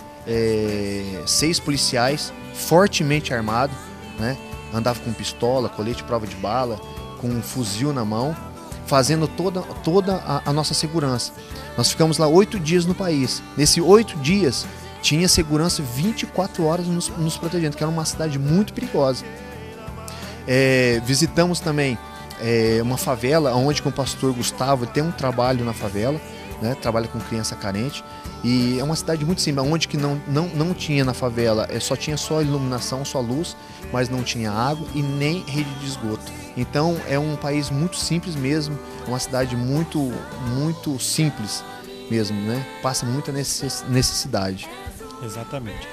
6 policiais fortemente armados, né? Andavam com pistola, colete prova de bala, com um fuzil na mão, fazendo toda a nossa segurança. Nós ficamos lá 8 dias no país. Nesses 8 dias, tinha segurança 24 horas nos protegendo, que era uma cidade muito perigosa. Visitamos também uma favela, onde com o pastor Gustavo tem um trabalho na favela, né? Trabalha com criança carente. E é uma cidade muito simples, onde que não tinha na favela, tinha só iluminação, só luz, mas não tinha água e nem rede de esgoto. Então é um país muito simples mesmo, é uma cidade muito, muito simples mesmo, né? Passa muita necessidade. Exatamente.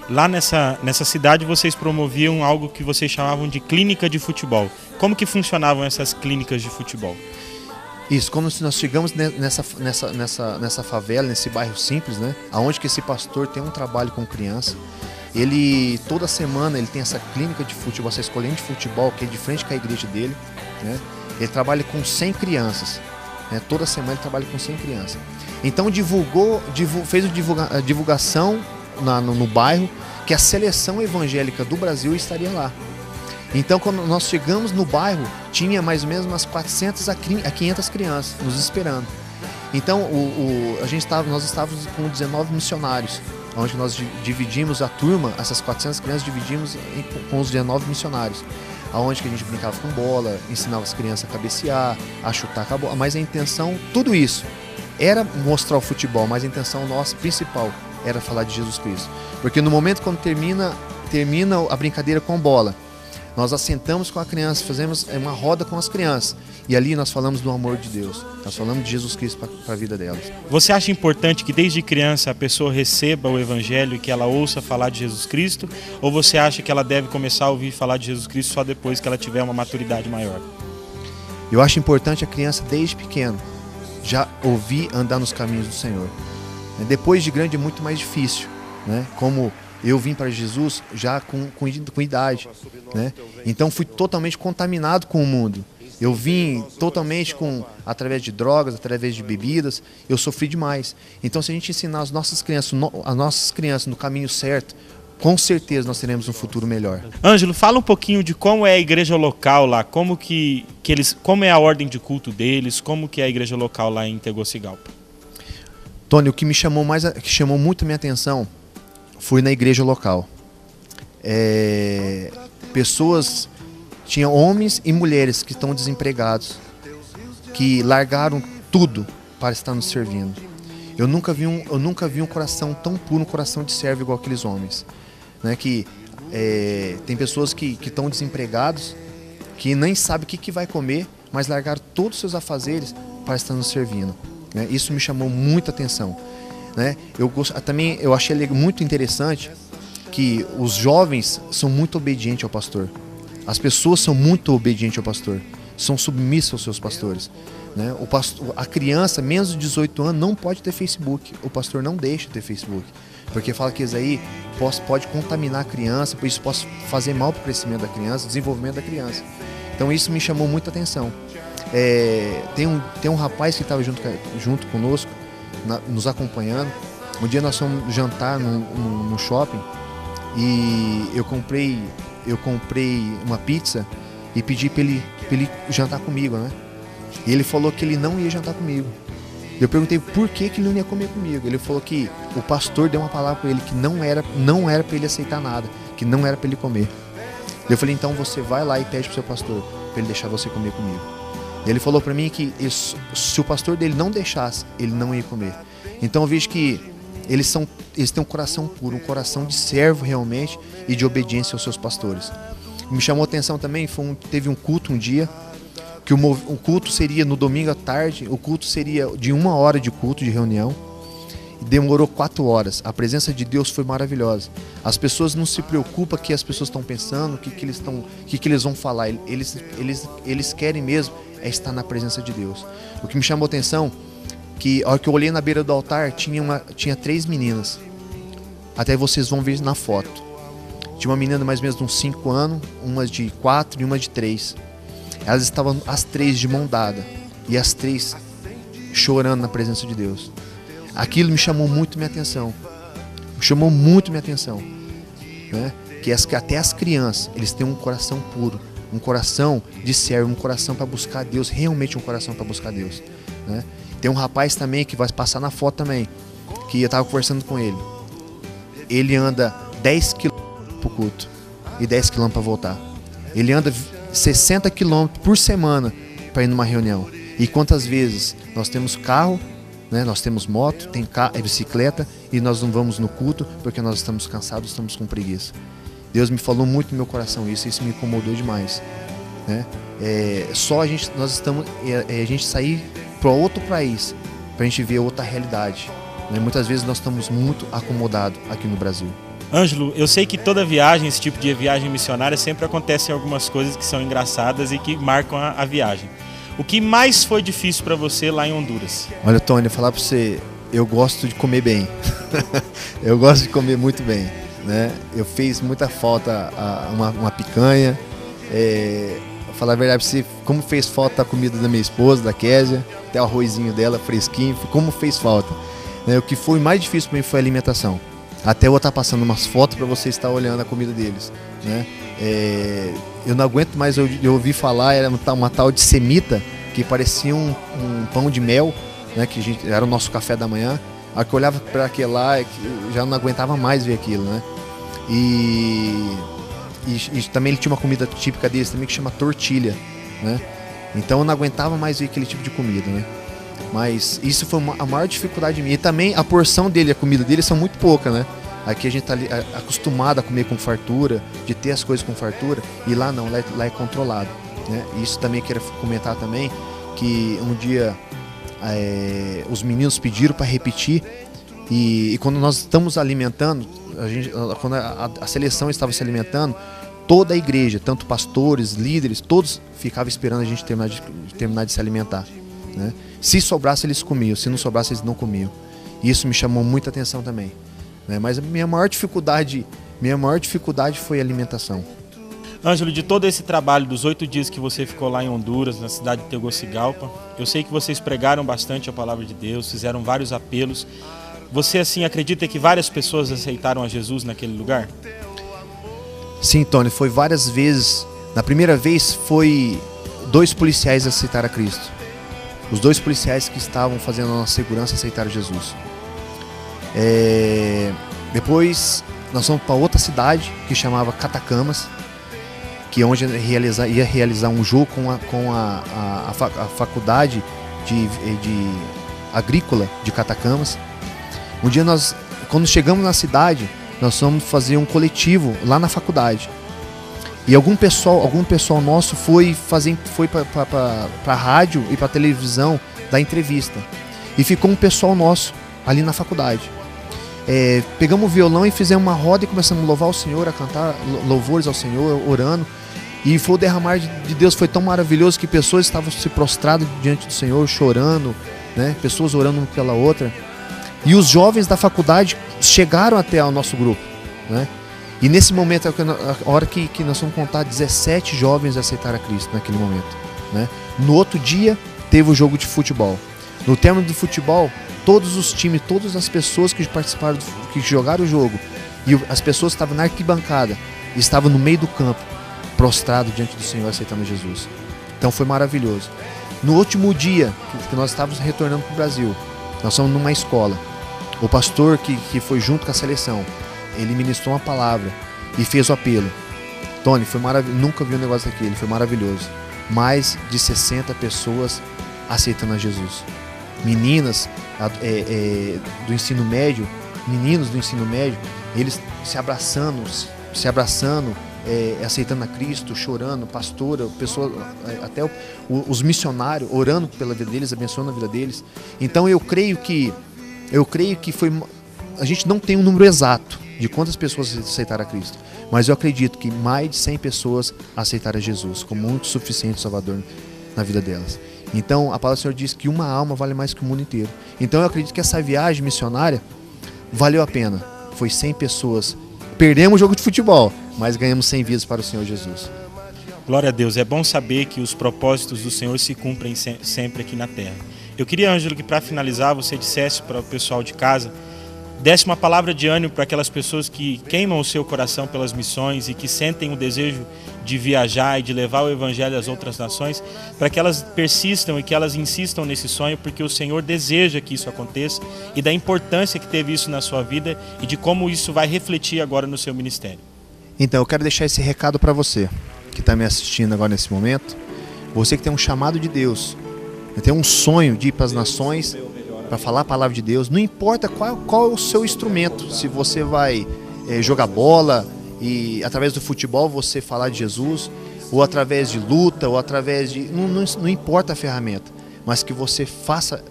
Lá nessa cidade vocês promoviam algo que vocês chamavam de clínica de futebol. Como que funcionavam essas clínicas de futebol? Isso, quando nós chegamos nessa favela, nesse bairro simples, né, aonde que esse pastor tem um trabalho com criança, toda semana ele tem essa clínica de futebol, essa escolinha de futebol que é de frente com a igreja dele, né, ele trabalha com 100 crianças, né, toda semana ele trabalha com 100 crianças. Então fez a divulgação no bairro que a seleção evangélica do Brasil estaria lá. Então, quando nós chegamos no bairro, tinha mais ou menos umas 400 a 500 crianças nos esperando. Então, nós estávamos com 19 missionários, onde nós dividimos a turma, essas 400 crianças dividimos com os 19 missionários, aonde que a gente brincava com bola, ensinava as crianças a cabecear, a chutar com a bola. Mas a intenção, tudo isso, era mostrar o futebol, mas a intenção nossa principal era falar de Jesus Cristo. Porque no momento quando termina a brincadeira com bola, nós assentamos com a criança, fazemos uma roda com as crianças. E ali nós falamos do amor de Deus. Nós falamos de Jesus Cristo para a vida delas. Você acha importante que desde criança a pessoa receba o Evangelho e que ela ouça falar de Jesus Cristo? Ou você acha que ela deve começar a ouvir falar de Jesus Cristo só depois que ela tiver uma maturidade maior? Eu acho importante a criança desde pequeno já ouvir andar nos caminhos do Senhor. Depois de grande é muito mais difícil, né? Como eu vim para Jesus já com idade, né? Então fui totalmente contaminado com o mundo. Eu vim totalmente através de drogas, através de bebidas. Eu sofri demais. Então se a gente ensinar as nossas crianças no caminho certo, com certeza nós teremos um futuro melhor. Ângelo, fala um pouquinho de como é a igreja local lá, como é a ordem de culto deles, como que é a igreja local lá em Tegucigalpa. Tony, o que que chamou muito a minha atenção foi na igreja local. Tinha homens e mulheres que estão desempregados, que largaram tudo para estar nos servindo. Eu nunca vi um coração tão puro, um coração de servo igual aqueles homens, né? Tem pessoas que estão desempregados, que nem sabem o que vai comer, mas largaram todos os seus afazeres para estar nos servindo, né? Isso me chamou muita atenção, né? Eu achei muito interessante que os jovens são muito obedientes ao pastor. As pessoas são muito obedientes ao pastor, são submissas aos seus pastores, né? A criança, menos de 18 anos, não pode ter Facebook. O pastor não deixa ter Facebook, porque fala que isso aí pode contaminar a criança, isso pode fazer mal para o crescimento da criança, desenvolvimento da criança. Então isso me chamou muita atenção. Tem um rapaz que estava junto conosco, nos acompanhando. Um dia nós fomos jantar no shopping e eu comprei uma pizza e pedi para ele jantar comigo, né? E ele falou que ele não ia jantar comigo. Eu perguntei por que ele não ia comer comigo. Ele falou que o pastor deu uma palavra para ele que não era para ele aceitar nada, que não era para ele comer. Eu falei, então você vai lá e pede pro seu pastor para ele deixar você comer comigo. E ele falou para mim que se o pastor dele não deixasse, ele não ia comer. Então eu vejo que eles têm um coração puro, um coração de servo realmente e de obediência aos seus pastores. Me chamou a atenção também, teve um culto um dia, que o culto seria no domingo à tarde, o culto seria de 1 hora de culto, de reunião, e demorou 4 horas. A presença de Deus foi maravilhosa. As pessoas não se preocupam o que as pessoas estão pensando, o que eles vão falar. Eles querem mesmo estar na presença de Deus. O que me chamou a atenção, que a hora que eu olhei na beira do altar, tinha 3 meninas. Até vocês vão ver na foto. Tinha uma menina de mais ou menos de uns 5 anos, uma de 4 e uma de 3. Elas estavam as 3 de mão dada e as 3 chorando na presença de Deus. Aquilo me chamou muito minha atenção. Né? Que até as crianças, eles têm um coração puro, um coração de servo, um coração para buscar Deus, realmente um coração para buscar Deus, né? Tem um rapaz também que vai passar na foto também, que eu estava conversando com ele. Ele anda 10 km para o culto e 10 km para voltar. Ele anda 60 km por semana para ir numa reunião. E quantas vezes nós temos carro, né? Nós temos moto, tem bicicleta e nós não vamos no culto porque nós estamos cansados, estamos com preguiça. Deus me falou muito no meu coração isso me incomodou demais, né? Só a gente sair para outro país para a gente ver outra realidade, né? Muitas vezes nós estamos muito acomodados aqui no Brasil. Ângelo, eu sei que toda viagem, esse tipo de viagem missionária, sempre acontecem algumas coisas que são engraçadas e que marcam a viagem. O que mais foi difícil para você lá em Honduras? Olha, Tony, falar para você, eu gosto de comer bem. Eu gosto de comer muito bem, né? Eu fiz muita falta uma picanha. Falar a verdade para você, como fez falta a comida da minha esposa, da Késia, até o arrozinho dela fresquinho, como fez falta. O que foi mais difícil para mim foi a alimentação. Até eu vou estar passando umas fotos para você estar olhando a comida deles, né? Eu não aguento mais, eu ouvi falar, era uma tal de semita, que parecia um pão de mel, né? Que era o nosso café da manhã. A hora que eu olhava para aquele lá, já não aguentava mais ver aquilo, né? E também ele tinha uma comida típica deles também que chama tortilha, né? Então eu não aguentava mais ver aquele tipo de comida, né? Mas isso foi a maior dificuldade minha. E também a porção dele, a comida dele são muito pouca, né? Aqui a gente está acostumado a comer com fartura, de ter as coisas com fartura, e lá não, lá é controlado, né? Isso também quero comentar também, que um dia os meninos pediram para repetir, e quando nós estamos alimentando, quando a seleção estava se alimentando, toda a igreja, tanto pastores, líderes, todos ficavam esperando a gente terminar de se alimentar, né? Se sobrasse eles comiam, se não sobrasse eles não comiam. E isso me chamou muita atenção também, né? Mas a minha maior dificuldade foi a alimentação. Ângelo, de todo esse trabalho dos 8 dias que você ficou lá em Honduras, na cidade de Tegucigalpa, eu sei que vocês pregaram bastante a palavra de Deus, fizeram vários apelos. Você, assim, acredita que várias pessoas aceitaram a Jesus naquele lugar? Sim, Tony, foi várias vezes. Na primeira vez foi 2 policiais aceitaram a Cristo. Os 2 policiais que estavam fazendo a nossa segurança aceitaram Jesus. Depois nós fomos para outra cidade que chamava Catacamas, que é onde ia realizar um jogo com a faculdade de agrícola de Catacamas. Um dia quando chegamos na cidade, nós fomos fazer um coletivo lá na faculdade. E algum pessoal nosso foi para a rádio e para a televisão dar entrevista. E ficou um pessoal nosso ali na faculdade. Pegamos o violão e fizemos uma roda e começamos a louvar o Senhor, a cantar louvores ao Senhor, orando. E foi o derramar de Deus, foi tão maravilhoso que pessoas estavam se prostradas diante do Senhor, chorando, né? Pessoas orando uma pela outra. E os jovens da faculdade chegaram até o nosso grupo, né? E nesse momento, a hora que nós vamos contar, 17 jovens aceitaram a Cristo naquele momento, né? No outro dia, teve o jogo de futebol. No término do futebol, todos os times, todas as pessoas que participaram, que jogaram o jogo, e as pessoas que estavam na arquibancada, estavam no meio do campo, prostrado diante do Senhor, aceitando Jesus. Então foi maravilhoso. No último dia que nós estávamos retornando para o Brasil, nós fomos numa escola. O pastor que foi junto com a seleção, ele ministrou uma palavra e fez o apelo. Tony, foi maravilhoso, nunca vi um negócio daquele, foi maravilhoso. Mais de 60 pessoas aceitando a Jesus. Meninas do ensino médio, meninos do ensino médio, eles se abraçando, aceitando a Cristo, chorando, pastora, pessoa, até os missionários orando pela vida deles, abençoando a vida deles. Então eu creio que foi. A gente não tem um número exato de quantas pessoas aceitaram a Cristo, mas eu acredito que mais de 100 pessoas aceitaram a Jesus como muito suficiente Salvador na vida delas. Então a palavra do Senhor diz que uma alma vale mais que o mundo inteiro. Então eu acredito que essa viagem missionária valeu a pena. Foi 100 pessoas. Perdemos o jogo de futebol, mas ganhamos 100 vidas para o Senhor Jesus. Glória a Deus, é bom saber que os propósitos do Senhor se cumprem sempre aqui na terra. Eu queria, Ângelo, que para finalizar você dissesse para o pessoal de casa, desse uma palavra de ânimo para aquelas pessoas que queimam o seu coração pelas missões e que sentem o desejo de viajar e de levar o Evangelho às outras nações, para que elas persistam e que elas insistam nesse sonho, porque o Senhor deseja que isso aconteça e da importância que teve isso na sua vida e de como isso vai refletir agora no seu ministério. Então, eu quero deixar esse recado para você que está me assistindo agora nesse momento. Você que tem um chamado de Deus, tem um sonho de ir para as nações, para falar a palavra de Deus, não importa qual é o seu instrumento, se você vai jogar bola e através do futebol você falar de Jesus, ou através de luta, ou através de... Não importa a ferramenta, mas que você faça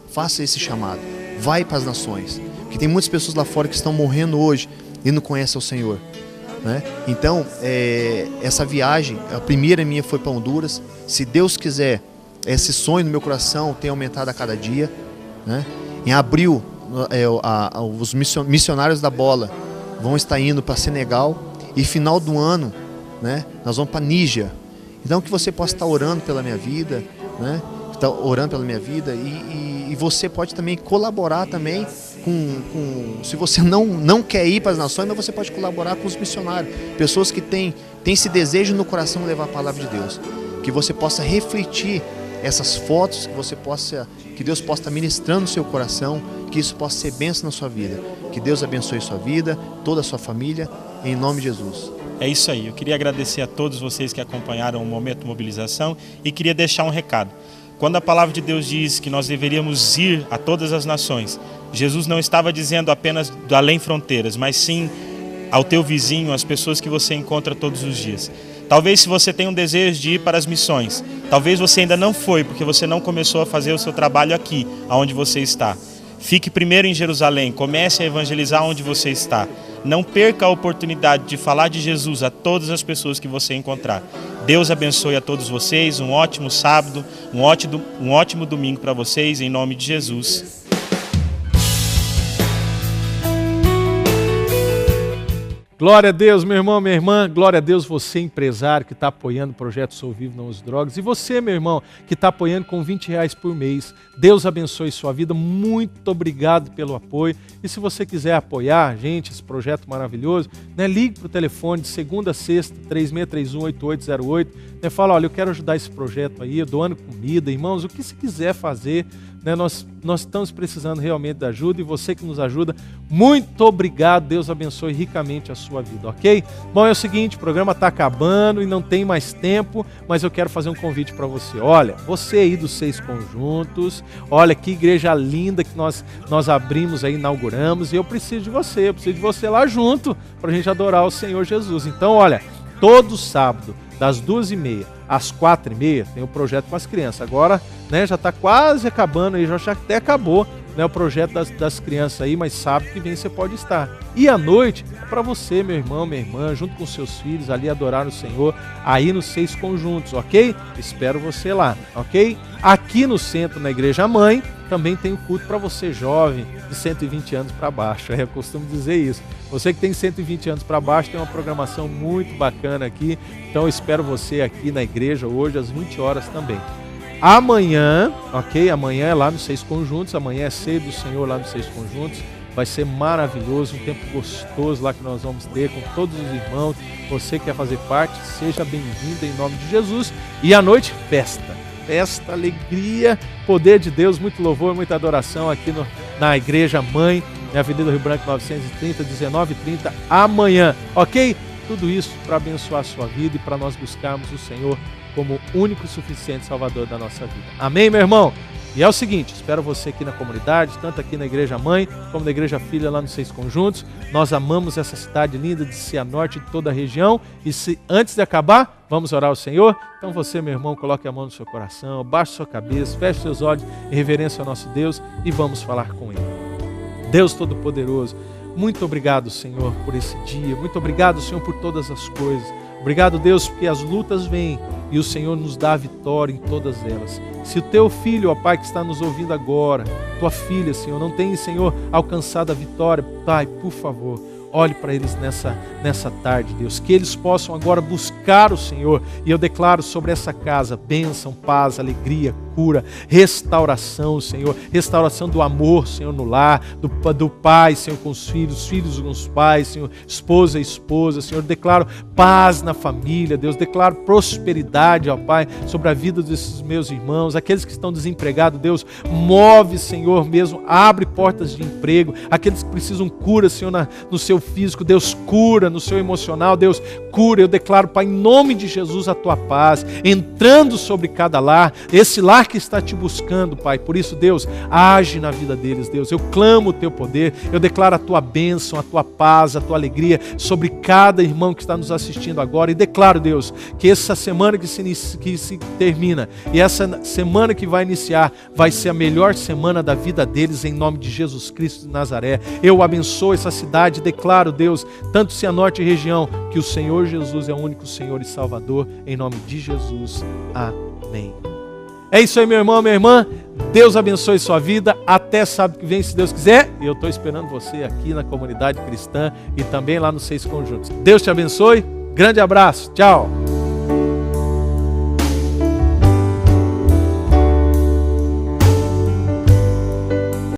esse chamado, vai para as nações, porque tem muitas pessoas lá fora que estão morrendo hoje e não conhecem o Senhor, né? Então, essa viagem, a primeira minha foi para Honduras. Se Deus quiser, esse sonho no meu coração tem aumentado a cada dia, né? Em abril, os missionários da bola vão estar indo para Senegal, e final do ano, né, nós vamos para Níger. Então que você possa estar orando pela minha vida, né? E você pode também colaborar também se você não quer ir para as nações, mas você pode colaborar com os missionários, pessoas que têm esse desejo no coração de levar a palavra de Deus, que você possa refletir essas fotos, que Deus possa estar ministrando no seu coração, que isso possa ser bênção na sua vida. Que Deus abençoe sua vida, toda a sua família, em nome de Jesus. É isso aí, eu queria agradecer a todos vocês que acompanharam o Momento Mobilização e queria deixar um recado. Quando a palavra de Deus diz que nós deveríamos ir a todas as nações, Jesus não estava dizendo apenas do além fronteiras, mas sim ao teu vizinho, às pessoas que você encontra todos os dias. Talvez se você tem um desejo de ir para as missões, talvez você ainda não foi, porque você não começou a fazer o seu trabalho aqui, onde você está. Fique primeiro em Jerusalém, comece a evangelizar onde você está. Não perca a oportunidade de falar de Jesus a todas as pessoas que você encontrar. Deus abençoe a todos vocês, um ótimo sábado, um ótimo domingo para vocês, em nome de Jesus. Glória a Deus, meu irmão, minha irmã. Glória a Deus, você empresário que está apoiando o projeto Sou Vivo, Não Use Drogas. E você, meu irmão, que está apoiando com R$20 por mês. Deus abençoe sua vida. Muito obrigado pelo apoio. E se você quiser apoiar, gente, esse projeto maravilhoso, né, ligue para o telefone de segunda a sexta, 3631-8808. Né, fala, olha, eu quero ajudar esse projeto aí, doando comida. Irmãos, o que você quiser fazer, né, nós estamos precisando realmente da ajuda, e você que nos ajuda, muito obrigado. Deus abençoe ricamente a sua vida, ok? Bom, é o seguinte, o programa está acabando e não tem mais tempo, mas eu quero fazer um convite para você. Olha, você aí dos 6 conjuntos, olha que igreja linda que nós abrimos aí, inauguramos, e eu preciso de você lá junto, para a gente adorar o Senhor Jesus. Então, olha, todo sábado, das 2h30 às 4h30, tem o projeto com as crianças. Agora, né, já está quase acabando, aí, já até acabou, né, o projeto das crianças aí, mas sábado que vem você pode estar. E à noite, é para você, meu irmão, minha irmã, junto com seus filhos, ali adorar o Senhor, aí nos 6 conjuntos, ok? Espero você lá, ok? Aqui no centro, na Igreja Mãe, também tem um culto para você jovem, de 120 anos para baixo, eu costumo dizer isso. Você que tem 120 anos para baixo, tem uma programação muito bacana aqui, então eu espero você aqui na igreja hoje às 20 horas também. Amanhã, ok? Amanhã é lá nos 6 conjuntos, amanhã é ceia do Senhor lá nos 6 conjuntos, vai ser maravilhoso, um tempo gostoso lá que nós vamos ter com todos os irmãos. Você que quer fazer parte, seja bem-vindo em nome de Jesus. E à noite, festa, alegria, poder de Deus, muito louvor, muita adoração aqui na Igreja Mãe, na Avenida Rio Branco 930, 19h30, amanhã, ok? Tudo isso para abençoar a sua vida e para nós buscarmos o Senhor como único e suficiente Salvador da nossa vida. Amém, meu irmão? E é o seguinte, espero você aqui na comunidade, tanto aqui na Igreja Mãe, como na Igreja Filha, lá nos 6 conjuntos. Nós amamos essa cidade linda de Cianorte e de toda a região. E antes de acabar, vamos orar ao Senhor? Então você, meu irmão, coloque a mão no seu coração, baixe sua cabeça, feche seus olhos em reverência ao nosso Deus e vamos falar com Ele. Deus Todo-Poderoso, muito obrigado, Senhor, por esse dia. Muito obrigado, Senhor, por todas as coisas. Obrigado, Deus, porque as lutas vêm e o Senhor nos dá a vitória em todas elas. Se o teu filho, ó Pai, que está nos ouvindo agora, tua filha, Senhor, não tem, Senhor, alcançado a vitória, Pai, por favor, olhe para eles nessa tarde, Deus, que eles possam agora buscar o Senhor. E eu declaro sobre essa casa bênção, paz, alegria, cura, restauração, Senhor, restauração do amor, Senhor, no lar, do pai, Senhor, com os filhos com os pais, Senhor, esposa e esposa, Senhor, declaro paz na família, Deus, declaro prosperidade, ó Pai, sobre a vida desses meus irmãos, aqueles que estão desempregados, Deus, move, Senhor, mesmo, abre portas de emprego, aqueles que precisam cura, Senhor, no seu físico, Deus, cura, no seu emocional, Deus, cura, eu declaro, Pai, em nome de Jesus, a tua paz, entrando sobre cada lar, esse lar que está te buscando, Pai. Por isso, Deus, age na vida deles, Deus. Eu clamo o teu poder, eu declaro a tua bênção, a tua paz, a tua alegria sobre cada irmão que está nos assistindo agora. E declaro, Deus, que essa semana que se termina e essa semana que vai iniciar vai ser a melhor semana da vida deles, em nome de Jesus Cristo de Nazaré. Eu abençoo essa cidade, declaro, Deus, tanto Cianorte e região, que o Senhor Jesus é o único Senhor e Salvador, em nome de Jesus. Amém. É isso aí, meu irmão, minha irmã. Deus abençoe sua vida. Até sábado que vem, se Deus quiser. E eu estou esperando você aqui na comunidade cristã e também lá nos 6 conjuntos. Deus te abençoe. Grande abraço. Tchau.